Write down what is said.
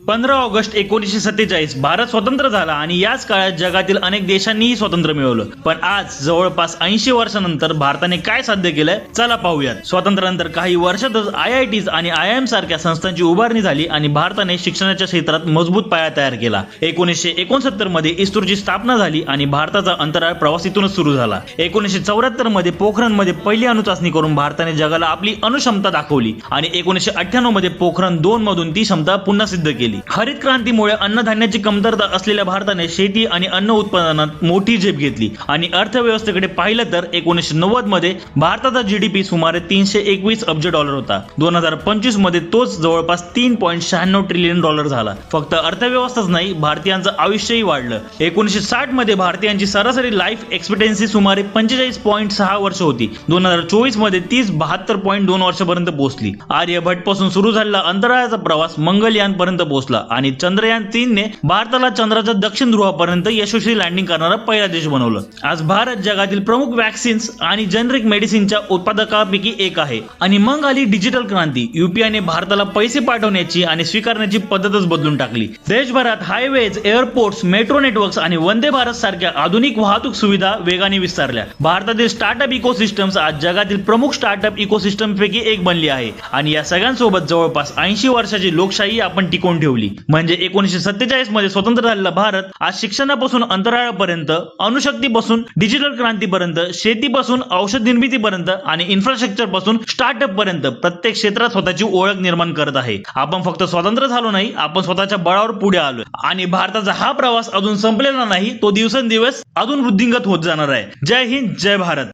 15 August 1947 Bharat स्वतंत्र झाला आणि याच काळात जगातील अनेक देशांनीही स्वातंत्र्य मिळवलं. पण आज जवळपास 80 वर्षांनंतर भारताने काय साध्य केलंय चला पाहूयात. स्वातंत्र्यानंतर काही वर्षातच IITs आणि IIM सारख्या संस्थांची उभारणी झाली आणि भारताने शिक्षणाच्या क्षेत्रात मजबूत पाया तयार केला. 1969 मध्ये इस्रोची स्थापना झाली आणि भारताचा अंतराळ प्रवास इथूनच सुरू झाला. 1974 मध्ये पोखरण मध्ये पहिली अणुचाचणी करून भारताने जगाला आपली अणुक्षमता दाखवली आणि 1998 मध्ये पोखरण 2 मधून ती क्षमता पुन्हा सिद्ध केली. हरित क्रांतीमुळे अन्नधान्याची कमतरता असलेल्या भारताने शेती आणि अन्न उत्पादनात मोठी झेप घेतली आणि अर्थव्यवस्थेकडे पाहिलं तर 1990 मध्ये भारताचा GDP सुमारे $321 अब्ज होता. 2025 मध्ये तोच जवळपास $3.96 ट्रिलियन झाला. फक्त अर्थव्यवस्थाच नाही, भारतीयांचं आयुष्यही वाढलं. 1960 मध्ये भारतीयांची सरासरी लाईफ एक्सपेक्टन्सी सुमारे 45.6 वर्ष होती. 2024 मध्ये 72.2 वर्षापर्यंत पोहोचली. आर्यभट्ट पासून सुरू झालेला अंतराळाचा प्रवास मंगलयान पर्यंत पोहोचला आणि चंद्रयान 3 ने भारताला चंद्राच्या दक्षिण ध्रुवापर्यंत यशस्वी लँडिंग करणारा पहिला देश बनवलं. आज भारत जगातील प्रमुख वॅक्सिन्स आणि जेनरिक मेडिसिनच्या उत्पादकांपैकी एक आहे. आणि मग आली डिजिटल क्रांती. UPI ने भारताला पैसे पाठवण्याची आणि स्वीकारण्याची पद्धतच बदलून टाकली. देशभरात हायवेज, एअरपोर्ट्स, मेट्रो नेटवर्क्स आणि वंदे भारत सारख्या आधुनिक वाहतूक सुविधा वेगाने विस्तारल्या. भारतातील स्टार्टअप इकोसिस्टम्स आज जगातील प्रमुख स्टार्टअप इकोसिस्टम पैकी एक बनली आहे आणि या सगळ्यांसोबत जवळपास 80 वर्षाची लोकशाही आपण टिकवून ठेवली. म्हणजे 1947 मध्ये स्वतंत्र झालेला भारत आज शिक्षणापासून अंतराळापर्यंत, अणुशक्तीपासून डिजिटल क्रांतीपर्यंत, शेतीपासून औषध निर्मितीपर्यंत आणि इन्फ्रास्ट्रक्चर पासून स्टार्टअप पर्यंत प्रत्येक क्षेत्रात स्वतःची ओळख निर्माण करत आहे. आपण फक्त स्वतंत्र झालो नाही, आपण स्वतःच्या बळावर पुढे आलोय आणि भारताचा हा प्रवास अजून संपलेला नाही. तो दिवसेंदिवस अजून वृद्धिंगत होत जाणार आहे. जय हिंद, जय भारत.